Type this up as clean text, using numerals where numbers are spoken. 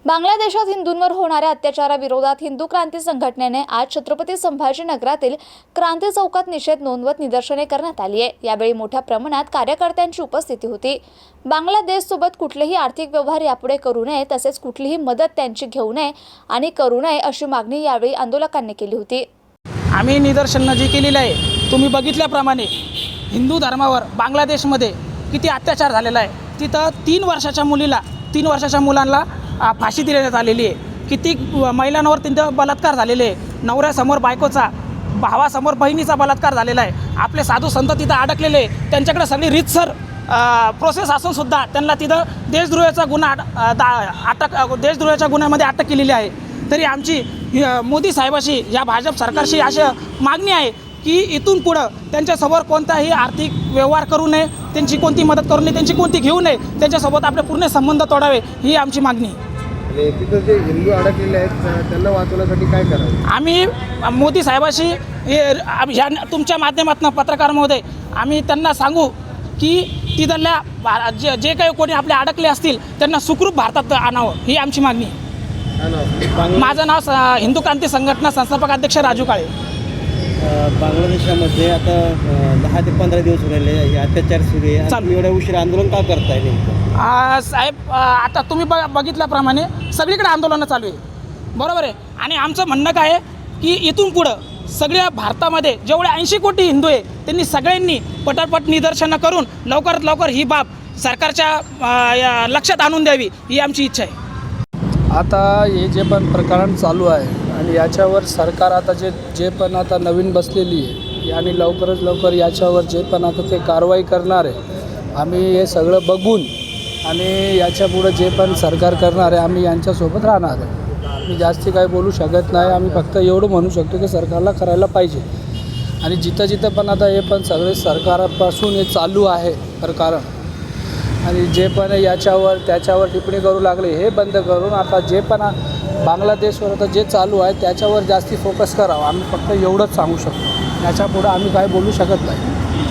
बांगलादेशात हिंदूंवर होणाऱ्या अत्याचाराविरोधात हिंदू क्रांती संघटनेने आज छत्रपती संभाजीनगरातील क्रांती चौकात निषेध नोंदवत निदर्शने करण्यात आली आहे। यावेळी मोठ्या प्रमाणात कार्यकर्त्यांची उपस्थिती होती। बांगलादेशसोबत कुठलेही आर्थिक व्यवहार यापुढे करू नये, तसेच कुठलीही मदत त्यांची घेऊ नये आणि करू नये अशी मागणी यावेळी आंदोलकांनी केली होती। आम्ही निदर्शन जे केलेलं आहे, तुम्ही बघितल्याप्रमाणे हिंदू धर्मावर बांगलादेशमध्ये किती अत्याचार झालेला आहे। तिथं 3 वर्षाच्या मुलांना फाशी देण्यात आलेली आहे। किती महिलांवर तिथं बलात्कार झालेले आहे। नवऱ्यासमोर बायकोचा, भावासमोर बहिणीचा बलात्कार झालेला आहे। आपले साधू संत तिथं अडकलेले आहे। त्यांच्याकडे सगळी रीतसर प्रोसेस असूनसुद्धा त्यांना तिथं देशद्रोहाचा गुन्ह्यामध्ये अटक केलेली आहे। तरी आमची मोदी साहेबाशी, या भाजप सरकारशी अशी मागणी आहे की इथून पुढं त्यांच्यासमोर कोणताही आर्थिक व्यवहार करू नये, त्यांची कोणती मदत करू नये, त्यांची कोणती घेऊ नये, त्यांच्यासोबत आपले पूर्ण संबंध तोडावे, ही आमची मागणी आहे। तिथं जे हिंदू अडकलेले आहेत त्यांना वाचवण्यासाठी काय करावं? आम्ही मोदी साहेबाशी ह्या तुमच्या माध्यमातून पत्रकार महोदय आम्ही त्यांना सांगू की तिथल्या जे काही कोणी आपले अडकले असतील त्यांना सुखरूप भारतात आणावं, ही आमची मागणी आहे। माझं नाव हिंदू क्रांती संघटना संस्थापक अध्यक्ष राजू काळे। बांगलादेशामध्ये आता 10 ते 15 दिवस राहिले हे अत्याचार सुरू आहे। तुम्ही एवढ्या उशीर आंदोलन का करताय नेमकं? साहेब, आता तुम्ही बघितल्याप्रमाणे सगळीकडे आंदोलनं चालू आहे, बरोबर आहे। आणि आमचं म्हणणं काय आहे की इथून पुढं सगळ्या भारतामध्ये जेवढे 80 कोटी हिंदू आहे त्यांनी सगळ्यांनी पटापट निदर्शनं करून लवकरात लवकर ही बाब सरकारच्या लक्षात आणून द्यावी, ही आमची इच्छा आहे। आता हे जे पण प्रकरण चालू आहे आणि याच्यावर सरकार आता जे पण आता नवीन बसलेली आहे आणि लवकरच लवकर याच्यावर जे पण आता ते कारवाई करणार आहे, आम्ही हे सगळं बघून आणि याच्यापुढं जे पण सरकार करणार आहे आम्ही यांच्यासोबत राहणार आहे। मी जास्ती काही बोलू शकत नाही। आम्ही फक्त एवढं म्हणू शकतो की सरकारला करायला पाहिजे आणि जिथं पण आता हे पण सगळे सरकारपासून हे चालू आहे प्रकरण आणि जे पण याच्यावर त्याच्यावर टिप्पणी करू लागले हे बंद करून आता जे पण बांगलादेशवर आता जे चालू आहे त्याच्यावर जास्ती फोकस करावं। आम्ही फक्त एवढंच सांगू शकतो, याच्यापुढं आम्ही काय बोलू शकत नाही।